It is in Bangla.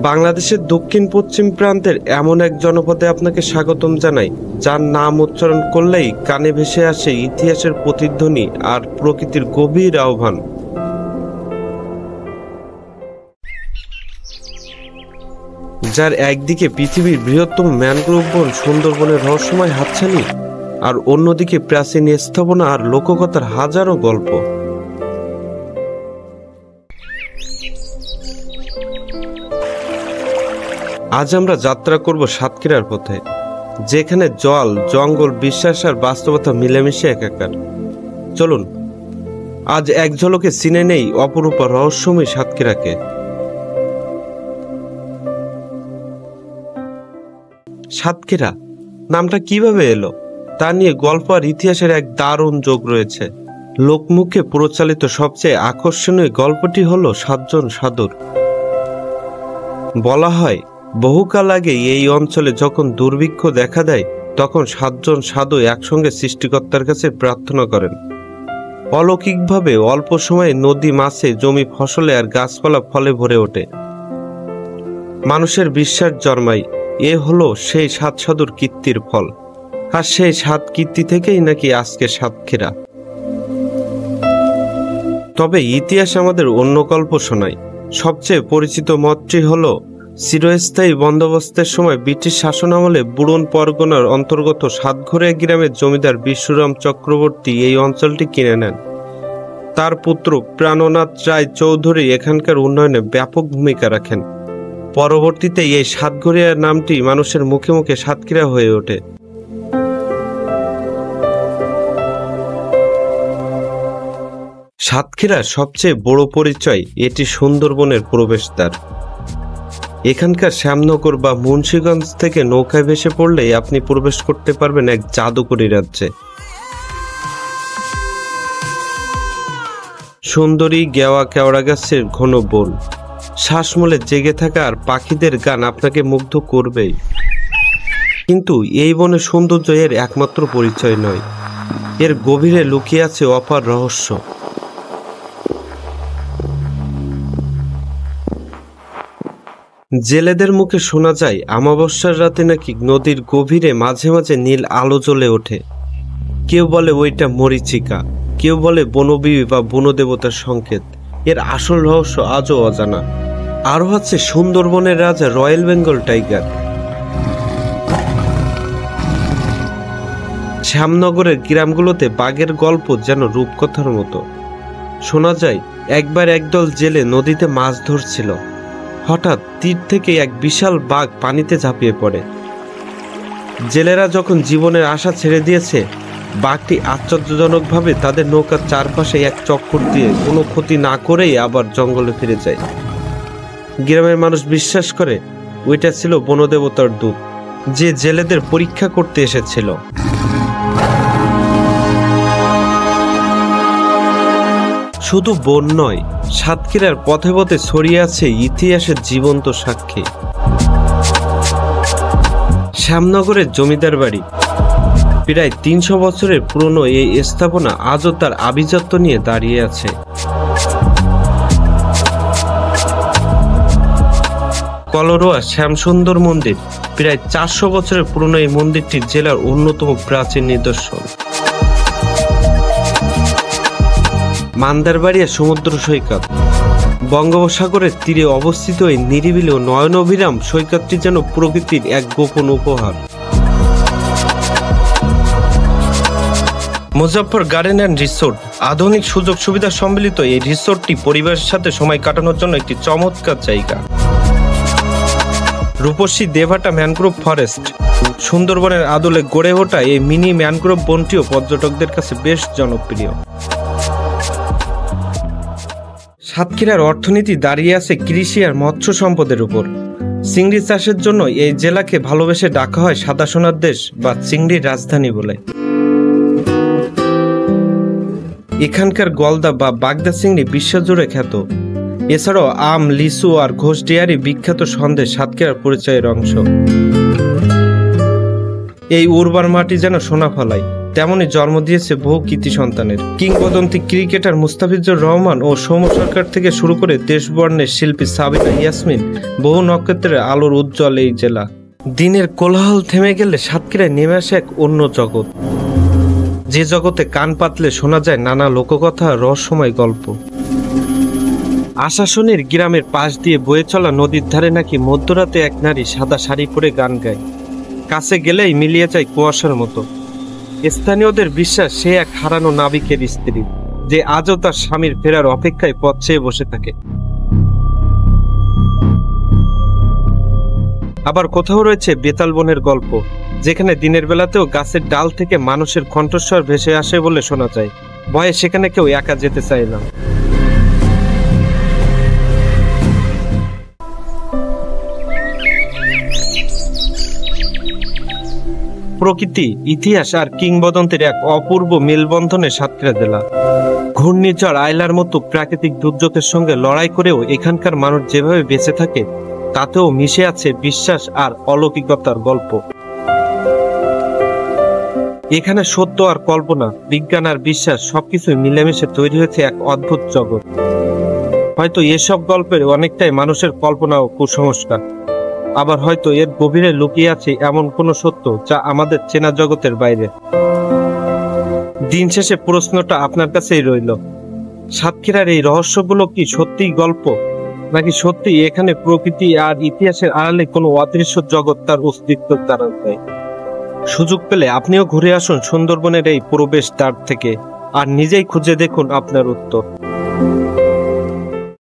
বাংলাদেশের দক্ষিণ পশ্চিম প্রান্তের এমন এক জনপদে আপনাকে স্বাগতম জানাই, যার নাম উচ্চারণ করলেই কানে ভেসে আসে ইতিহাসের প্রতিধ্বনি আর প্রকৃতির গভীর আহ্বান। যার একদিকে পৃথিবীর বৃহত্তম ম্যানগ্রোভ বন সুন্দরবনের রহস্যময় হাতছানি, আর অন্যদিকে প্রাচীন স্থাপনা আর লোককথার হাজারো গল্প। আজ আমরা যাত্রা করব সাতক্ষীরার পথে, যেখানে জল, জঙ্গল, বিশ্বাস আর বাস্তবতা মিলেমিশে একাকার। চলুন আজ এক ঝলকে চিনে নেই অপরূপ রহস্যময় সাতক্ষীরাকে। সাতক্ষীরা নামটা কিভাবে এলো তা নিয়ে গল্প আর ইতিহাসের এক দারুণ যোগ রয়েছে। লোকমুখে প্রচালিত সবচেয়ে আকর্ষণীয় গল্পটি হলো সাতজন সাধুর। বলা হয় বহুকাল আগে এই অঞ্চলে যখন দুর্ভিক্ষ দেখা দেয়, তখন সাতজন সাধু একসঙ্গে সৃষ্টিকর্তার কাছে প্রার্থনা করেন। অলৌকিকভাবে অল্প সময়ে নদী, মাছে, জমি, ফসলে আর গাছপালা ফলে ভরে ওঠে। মানুষের বিশ্বাস জন্মায় এ হলো সেই সাত সাধুর কীর্তির ফল, আর সেই সাত কীর্তি থেকেই নাকি আজকে সাতক্ষীরা। তবে ইতিহাস আমাদের অন্য গল্প শোনায়। সবচেয়ে পরিচিত মতটি হলো চিরস্থায়ী বন্দোবস্তের সময় ব্রিটিশ শাসনামলে বুড়ন পরগনার অন্তর্গত সাতঘরিয়া গ্রামের জমিদার বিশ্বরাম চক্রবর্তী এই অঞ্চলটি কিনে নেন। তার পুত্র প্রাণনাথ রায় চৌধুরী এখানকার উন্নয়নে ব্যাপক ভূমিকা রাখেন। পরবর্তীতে এই সাতঘরিয়া নামটি মানুষের মুখে মুখে সাতক্ষীরা হয়ে ওঠে। সাতক্ষীরার সবচেয়ে বড় পরিচয় এটি সুন্দরবনের প্রবেশদ্বার। এখানকার শ্যামনগর বা মুন্সিগঞ্জ থেকে নৌকায় ভেসে পড়লেই আপনি প্রবেশ করতে পারবেন এক জাদুকরী রাজ্যে। সুন্দরী গেওয়া কেওড়া গাছের ঘন বন, শ্বাসমূলে জেগে থাকা আর পাখিদের গান আপনাকে মুগ্ধ করবেই। কিন্তু এই বনের সৌন্দর্য এর একমাত্র পরিচয় নয়, এর গভীরে লুকিয়ে আছে অপার রহস্য। জেলেদের মুখে শোনা যায় অমাবস্যার রাতে নাকি নদীর গভীরে মাঝে মাঝে নীল আলো জ্বলে ওঠে। কেউ বলে ওইটা মরীচিকা, কেউ বলে বনবিবি বা বনদেবতার সংকেত। এর আসল রহস্য আজও অজানা। আরও আছে সুন্দরবনের রাজা রয়্যাল বেঙ্গল টাইগার। শ্যামনগরের গ্রামগুলোতে বাঘের গল্প যেন রূপকথার মতো। শোনা যায় একবার একদল জেলে নদীতে মাছ ধরছিল। হঠাৎ তীর থেকে এক বিশাল বাঘ পানিতে ঝাঁপিয়ে পড়ে। জেলেরা যখন জীবনের আশা ছেড়ে দিয়েছে, বাঘটি আশ্চর্যজনকভাবে তাদের নৌকার চারপাশে এক চক্কর দিয়ে কোনো ক্ষতি না করেই আবার জঙ্গলে ফিরে যায়। গ্রামের মানুষ বিশ্বাস করে ওইটা ছিল বনদেবতার দূত, যে জেলেদের পরীক্ষা করতে এসেছিল। শুধু বন নয়, সাতক্ষীরার পথে পথে ছড়িয়ে আছে ইতিহাসের জীবন্ত সাক্ষী। শ্যামনগরের জমিদার বাড়ি, প্রায় ৩০০ বছরের পুরনো এই স্থাপনা আজও তার আভিজাত্য নিয়ে দাঁড়িয়ে আছে। কলরোয়া শ্যামসুন্দর মন্দির, প্রায় ৪০০ বছরের পুরনো এই মন্দিরটি জেলার অন্যতম প্রাচীন নিদর্শন। মান্দারবাড়িয়া সমুদ্র সৈকত, বঙ্গোপসাগরের তীরে অবস্থিত এই নিরিবিলি ও নয়নাভিরাম সৈকতটি যেন প্রকৃতির এক গোপন উপহার। মুজাফফর গার্ডেন অ্যান্ড রিসোর্ট, আধুনিক সুযোগ সুবিধা সম্মিলিত এই রিসোর্টটি পরিবারের সাথে সময় কাটানোর জন্য একটি চমৎকার জায়গা। রূপসী দেভাটা ম্যানগ্রোভ ফরেস্ট, সুন্দরবনের আদলে গড়ে ওঠা এই মিনি ম্যানগ্রোভ বনটিও পর্যটকদের কাছে বেশ জনপ্রিয়। সাতক্ষীরার অর্থনীতি দাঁড়িয়ে আছে কৃষি আর মৎস্য সম্পদের উপর। চিংড়ি চাষের জন্য এই জেলাকে ভালোবেসে ডাকা হয় সাদা সোনার দেশ বা চিংড়ির রাজধানী বলে। এখানকার গলদা বা বাগদা চিংড়ি বিশ্বজুড়ে খ্যাত। এছাড়াও আম, লিচু আর ঘোষ ডেয়ারি বিখ্যাত সন্দেশ সাতক্ষীরার পরিচয়ের অংশ। এই উর্বর মাটি যেন সোনা ফলায়, তেমনি জন্ম দিয়েছে বহু কৃতি সন্তানের। কিংবদন্তি ক্রিকেটার মুস্তাফিজুর রহমান ও সৌম্য সরকার থেকে শুরু করে দেশবর্ণের শিল্পী সাবিনা ইয়াসমিন, বহু নক্ষত্রের আলোর উজ্জ্বল এই জেলা। দিনের কোলাহল থেমে গেলে সাতক্ষীরায় নেমে আসে এক অন্য জগৎ, যে জগতে কান পাতলে শোনা যায় নানা লোককথা, রহস্যময় গল্প। আশাশুনির গ্রামের পাশ দিয়ে বয়ে চলা নদীর ধারে নাকি মধ্যরাতে এক নারী সাদা শাড়ি পরে গান গায়। কাছে গেলেই মিলিয়ে যায় কুয়াশার মতো। স্থানীয়দের বিশ্বাস সে এক হারানো নাবিকের স্ত্রী, যে আজও তার স্বামীর ফেরার অপেক্ষায় পথ চেয়ে বসে থাকে। আবার কোথাও রয়েছে বেতাল বনের গল্প, যেখানে দিনের বেলাতেও গাছের ডাল থেকে মানুষের কণ্ঠস্বর ভেসে আসে বলে শোনা যায়। ভয়ে সেখানে কেউ একা যেতে চায় না। প্রকৃতি, ইতিহাস আর কিংবদন্তির এক অপূর্ব মেলবন্ধনে সাতক্ষীরা জেলা। ঘূর্ণিঝড় আয়লার মতো প্রাকৃতিক দুর্যোগের সঙ্গে লড়াই করেও এখানকার মানুষ যেভাবে বেঁচে থাকে, তাতেও মিশে আছে বিশ্বাস আর অলৌকিকতার গল্প। এখানে সত্য আর কল্পনা, বিজ্ঞান আর বিশ্বাস সবকিছু মিলেমিশে তৈরি হয়েছে এক অদ্ভুত জগৎ। হয়তো এসব গল্পের অনেকটাই মানুষের কল্পনা ও কুসংস্কার, আবার হয়তো এর গভীরে লুকিয়ে আছে এমন কোনো সত্য যা আমাদের চেনা জগতের বাইরে। দিন শেষে প্রশ্নটা আপনার কাছেই রইল, সাতক্ষীরার এই রহস্যগুলো কি সত্যিই গল্প, নাকি সত্যি এখানে প্রকৃতি আর ইতিহাসের আড়ালে কোনো অদৃশ্য জগৎ তার অস্তিত্ব দ্বারা দেয়? সুযোগ পেলে আপনিও ঘুরে আসুন সুন্দরবনের এই প্রবেশ দ্বার থেকে, আর নিজেই খুঁজে দেখুন আপনার উত্তর।